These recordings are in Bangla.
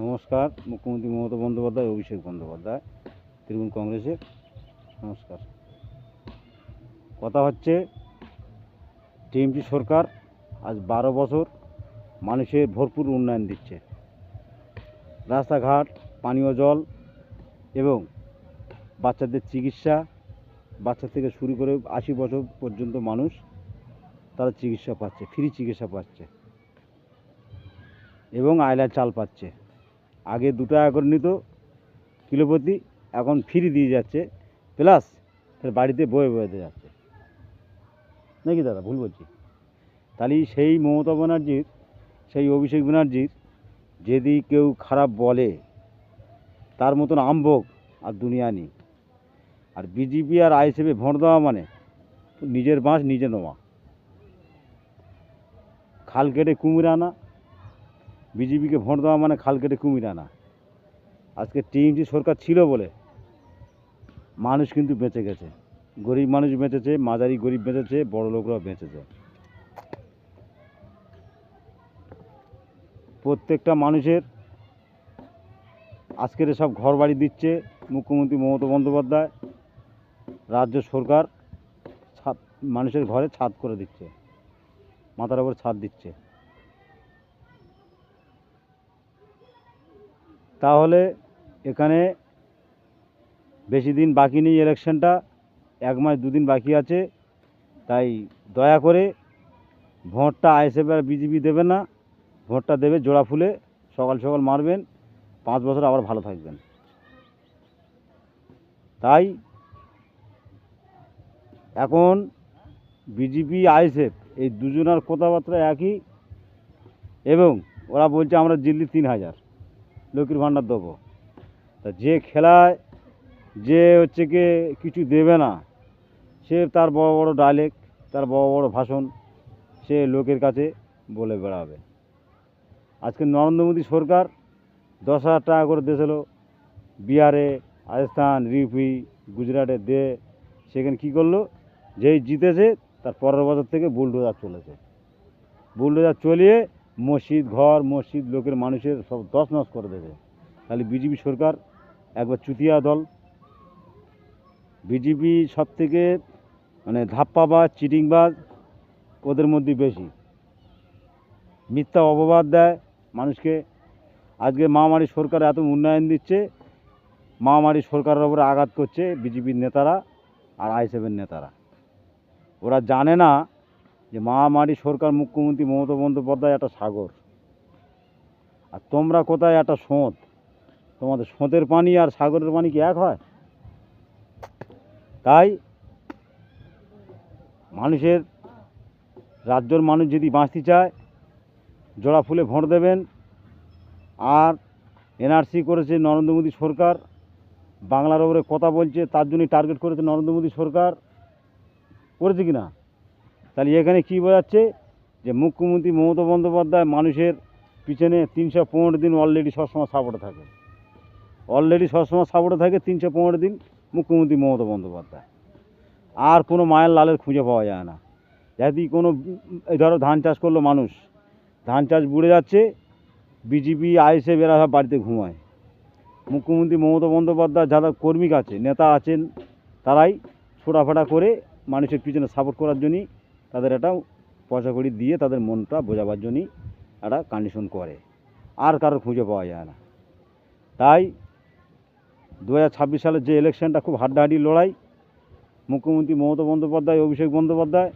নমস্কার। মুখ্যমন্ত্রী মমতা বন্দ্যোপাধ্যায়, অভিষেক বন্দ্যোপাধ্যায়, তৃণমূল কংগ্রেসের। নমস্কার। কথা হচ্ছে, টিএমসি সরকার আজ 12 বছর মানুষের ভরপুর উন্নয়ন দিচ্ছে। রাস্তাঘাট, পানীয় জল এবং বাচ্চাদের চিকিৎসা, বাচ্চা থেকে শুরু করে 80 বছর পর্যন্ত মানুষ তারা চিকিৎসা পাচ্ছে, ফ্রি চিকিৎসা পাচ্ছে এবং আয়লার চাল পাচ্ছে। আগে 2 টাকা করে নিত কিলোপ্রতি, এখন ফ্রি দিয়ে যাচ্ছে, প্লাস তার বাড়িতে বয়ে বয়ে দিয়ে যাচ্ছে। নাকি দাদা ভুল বলছি? তাহলে সেই মমতা ব্যানার্জির, সেই অভিষেক ব্যানার্জির যদি কেউ খারাপ বলে, তার মতন আম্বক আর দুনিয়া নেই। আর বিজেপি আর আইএসএফে ভোট দেওয়া মানে নিজের বাঁশ নিজে নেওয়া। খাল কেটে কুমির আনা। বিজেপিকে ভোট দেওয়া মানে খাল কেটে কুমির আনা। আজকে টিএমসি সরকার ছিল বলে মানুষ কিন্তু বেঁচে গেছে। গরিব মানুষ বেঁচেছে, মাঝারি গরিব বেঁচেছে, বড় লোকরাও বেঁচেছে। প্রত্যেকটা মানুষের আজকের সব ঘর বাড়ি দিচ্ছে মুখ্যমন্ত্রী মমতা বন্দ্যোপাধ্যায়। রাজ্য সরকার মানুষের ঘরে ছাদ করে দিচ্ছে, মাথার উপর ছাদ দিচ্ছে। তাহলে এখানে বেশি দিন বাকি নেই, ইলেকশনটা 1 মাস 2 দিন বাকি আছে। তাই দয়া করে ভোটটা আইএসএফ আর বিজেপি দেবে না, ভোটটা দেবে জোড়া ফুলে। সকাল সকাল মারবেন, 5 বছর আবার ভালো থাকবেন। তাই এখন বিজেপি আইএসএফ এই দুজনের কথাবার্তা একই, এবং ওরা বলছে আমরা দিল্লি 3000 লক্ষ্মীর ভাণ্ডার দেবো। তা যে খেলায় যে হচ্ছে কি কিছু দেবে না, সে তার বড় বড় ডায়লগ, তার বড় বড় ভাষণ সে লোকের কাছে বলে বেড়াবে। আজকে নরেন্দ্র মোদী সরকার 10,000 টাকা করে দিয়েছিল বিহারে, রাজস্থান, ইউপি, গুজরাটে দে। সেখানে কী করলো? যেই জিতেছে তার পরের বছর থেকে বুলডোজার চলেছে। বুলডোজার চলিয়ে মসজিদ ঘর, মসজিদ লোকের মানুষের সব তছনছ করে দেবে। তাহলে বিজেপি সরকার একবার চুতিয়া দল। বিজেপি সব থেকে ধাপ্পাবাজ, চিটিংবাজ ওদের মধ্যে বেশি। মিথ্যা অপবাদ দেয় মানুষকে। আজকে মহামারী সরকার এত উন্নয়ন দিচ্ছে, মহামারী সরকারের ওপরে আঘাত করছে বিজেপির নেতারা আর আইএসএফের নেতারা। ওরা জানে না যে মহামারী সরকার মুখ্যমন্ত্রী মমতা বন্দ্যোপাধ্যায় একটা সাগর, আর তোমরা কোথায় একটা সোঁত। তোমাদের সোঁতের পানি আর সাগরের পানি কি এক হয়? তাই মানুষের, রাজ্যের মানুষ যদি বাঁচতে চায়, জোড়া ফুলে ভোট দেবেন। আর এনআরসি করেছে নরেন্দ্র মোদী সরকার, বাংলার ওপরে কথা বলছে, তার জন্যই টার্গেট করেছে নরেন্দ্র মোদী সরকার। করেছে কি না? তাহলে এখানে কী বোঝাচ্ছে? যে মুখ্যমন্ত্রী মমতা বন্দ্যোপাধ্যায় মানুষের পিছনে 315 দিন অলরেডি সবসময় সাপোর্টে থাকে। অলরেডি সবসময় সাপোর্টে থাকে 315 দিন মুখ্যমন্ত্রী মমতা বন্দ্যোপাধ্যায়। আর কোনো মায়ের লালের খুঁজে পাওয়া যায় না। যদি কোনো, এই ধরো ধান চাষ করলো মানুষ, ধান চাষ বুড়ে যাচ্ছে, বিজেপি আইএসএফ এরা সব বাড়িতে ঘুমায়। মুখ্যমন্ত্রী মমতা বন্দ্যোপাধ্যায় যারা কর্মী আছে, নেতা আছেন, তারাই ছোটাফাটা করে মানুষের পিছনে সাপোর্ট করার জন্যই তাদের একটা পয়সা কড়ি দিয়ে তাদের মনটা বোঝাবার জন্যই একটা কন্ডিশন করে। আর কারোর খুঁজে পাওয়া যায় না। তাই 2026 সালের যে ইলেকশনটা খুব হাড্ডাহাড্ডি লড়াই, মুখ্যমন্ত্রী মমতা বন্দ্যোপাধ্যায়, অভিষেক বন্দ্যোপাধ্যায়,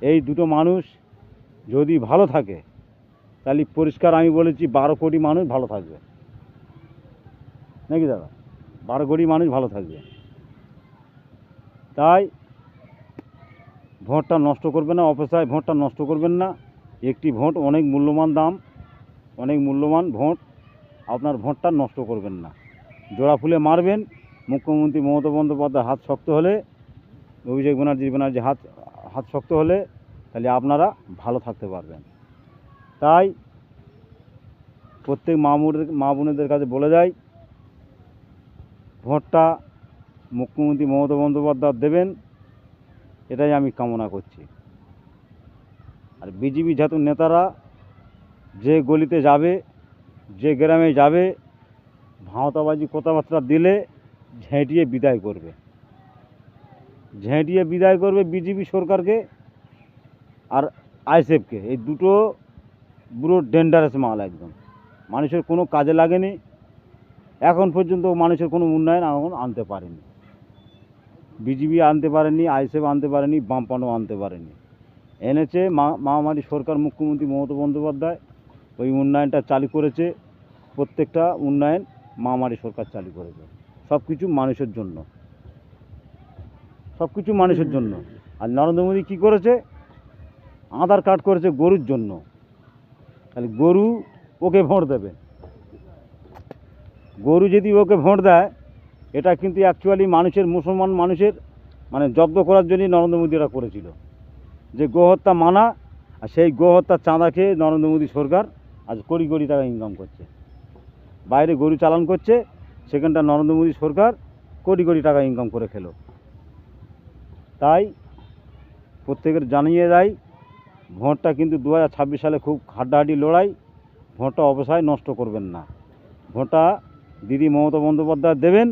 এই দুটো মানুষ যদি ভালো থাকে, তাহলে পরিষ্কার আমি বলেছি 12 কোটি মানুষ ভালো থাকবে। নাকি দাদা? 12 কোটি মানুষ ভালো থাকবে। তাই ভোটটা নষ্ট করবেন না, অপেক্ষায় ভোটটা নষ্ট করবেন না। একটি ভোট অনেক মূল্যবান দাম, অনেক মূল্যবান ভোট। আপনার ভোটটা নষ্ট করবেন না, জোড়া ফুলে মারবেন। মুখ্যমন্ত্রী মমতা বন্দ্যোপাধ্যায় হাত শক্ত হলে, অভিষেক ব্যানার্জি হাত শক্ত হলে, তাহলে আপনারা ভালো থাকতে পারবেন। তাই প্রত্যেক মা বোনেদের কাছে বলে যায়, ভোটটা মুখ্যমন্ত্রী মমতা বন্দ্যোপাধ্যায় দেবেন, এটাই আমি কামনা করছি। আর বিজেপি যত নেতারা যে গলিতে যাবে, যে গ্রামে যাবে ভাঁওতাবাজি কথাবার্তা দিলে ঝেঁটিয়ে বিদায় করবে, ঝেঁটিয়ে বিদায় করবে বিজেপি সরকারকে আর আইএসএফকে। এই দুটো পুরো ডেঞ্জারাস মাল, একদম মানুষের কোনো কাজে লাগেনি, এখন পর্যন্ত মানুষের কোনো উন্নয়ন এখন আনতে পারেনি। বিজেপি আনতে পারেনি, আইএসএফ আনতে পারেনি, বামপানও আনতে পারেনি। এনেছে মহামারী সরকার, মুখ্যমন্ত্রী মমতা বন্দ্যোপাধ্যায় ওই উন্নয়নটা চালু করেছে। প্রত্যেকটা উন্নয়ন মহামারী সরকার চালু করেছে, সব কিছু মানুষের জন্য, সব কিছু মানুষের জন্য। আর নরেন্দ্র মোদী কী করেছে? আধার কার্ড করেছে গরুর জন্য। তাহলে গরু ওকে ভোট দেবে, গরু যদি ওকে ভোট দেয়, এটা কিন্তু অ্যাকচুয়ালি মানুষের, মুসলমান মানুষের মানে জব্দ করার জন্যই নরেন্দ্র মোদী এটা করেছিল, যে গোহত্যা মানা। আর সেই গোহত্যার চাঁদা খেয়ে নরেন্দ্র মোদী সরকার আজ কোটি কোটি টাকা ইনকাম করছে, বাইরে গরু চালান করছে, সেখানটা নরেন্দ্র মোদী সরকার কোটি কোটি টাকা ইনকাম করে খেলো। তাই প্রত্যেকের জানিয়ে দেয়, ভোটটা কিন্তু 2026 সালে খুব হাড্ডাহাড্ডি লড়াই, ভোটটা অবশ্যই নষ্ট করবেন না, ভোটটা দিদি মমতা বন্দ্যোপাধ্যায় দেবেন,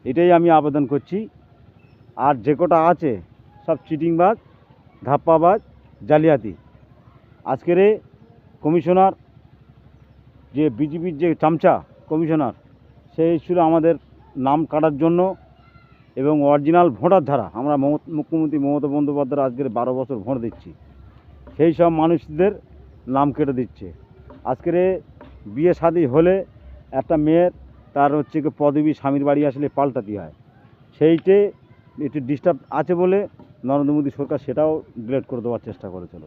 এটাই আমি আবেদন করছি। আর যে কটা আছে সব চিটিংবাজ, ধাপ্পাবাজ, জালিয়াতি। আজকের কমিশনার, যে বিজেপির যে চামচা কমিশনার, সেই ছিল আমাদের নাম কাটার জন্য এবং অরিজিনাল ভোটার ধারা। আমরা মুখ্যমন্ত্রী মমতা বন্দ্যোপাধ্যায় আজকের 12 বছর ভোট দিচ্ছি, সেই সব মানুষদের নাম কেটে দিচ্ছে। আজকের বিয়ে শাদী হলে একটা মেয়ের তার হচ্ছে কি পদবী স্বামীর বাড়ি আসলে পাল্টাতে হয়, সেইটে একটু ডিস্টার্ব আছে বলে নরেন্দ্র মোদী সরকার সেটাও ডিলিট করে দেওয়ার চেষ্টা করেছিল।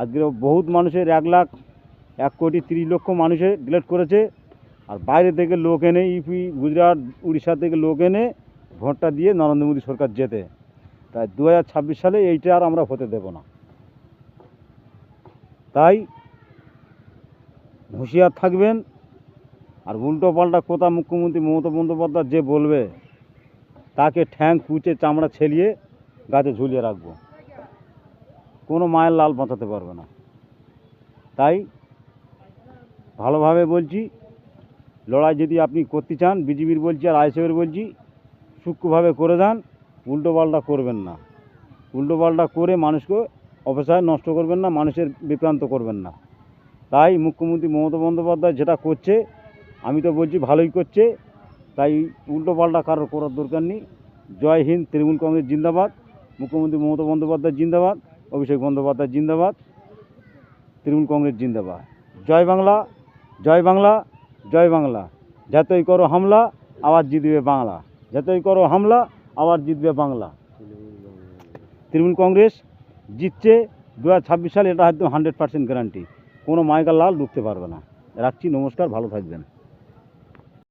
আজকের বহুত মানুষের 1,30,00,000 মানুষের ডিলিট করেছে। আর বাইরে থেকে লোক এনে, ইউপি, গুজরাট, উড়িষ্যা থেকে লোক এনে ভোটটা দিয়ে নরেন্দ্র মোদী সরকার জেতে। তাই 2026 সালে এইটা আর আমরা হতে দেব না। তাই হুঁশিয়ার থাকবেন। আর উল্টো পাল্টা কথা মুখ্যমন্ত্রী মমতা বন্দ্যোপাধ্যায় যে বলবে, তাকে ঠ্যাং কুচে চামড়া ছেলিয়ে গাছে ঝুলিয়ে রাখবো, কোনো মায়ের লাল বাঁচাতে পারবে না। তাই ভালোভাবে বলছি, লড়াই যদি আপনি করতে চান, বিজেপির বলছি আর আইএসএফের বলছি, সূক্ষ্মভাবে করে দেন, উল্টো পাল্টা করবেন না। উল্টো পাল্টা করে মানুষকে অবশ্যই নষ্ট করবেন না, মানুষের বিভ্রান্ত করবেন না। তাই মুখ্যমন্ত্রী মমতা বন্দ্যোপাধ্যায় যেটা করছে, আমি তো বলছি ভালোই করছে, তাই উল্টো পাল্টা কারোর করার দরকার নেই। জয় হিন্দ, তৃণমূল কংগ্রেস জিন্দাবাদ, মুখ্যমন্ত্রী মমতা বন্দ্যোপাধ্যায় জিন্দাবাদ, অভিষেক বন্দ্যোপাধ্যায় জিন্দাবাদ, তৃণমূল কংগ্রেস জিন্দাবাদ। জয় বাংলা, জয় বাংলা, জয় বাংলা। যতই করো হামলা আবার জিতবে বাংলা, যতই করো হামলা আবার জিতবে বাংলা। তৃণমূল কংগ্রেস জিতছে 2026 সালে, এটা একদম 100% গ্যারান্টি, কোনো মাইকার লাল ঢুকতে পারবে না। রাখছি, নমস্কার, ভালো থাকবেন।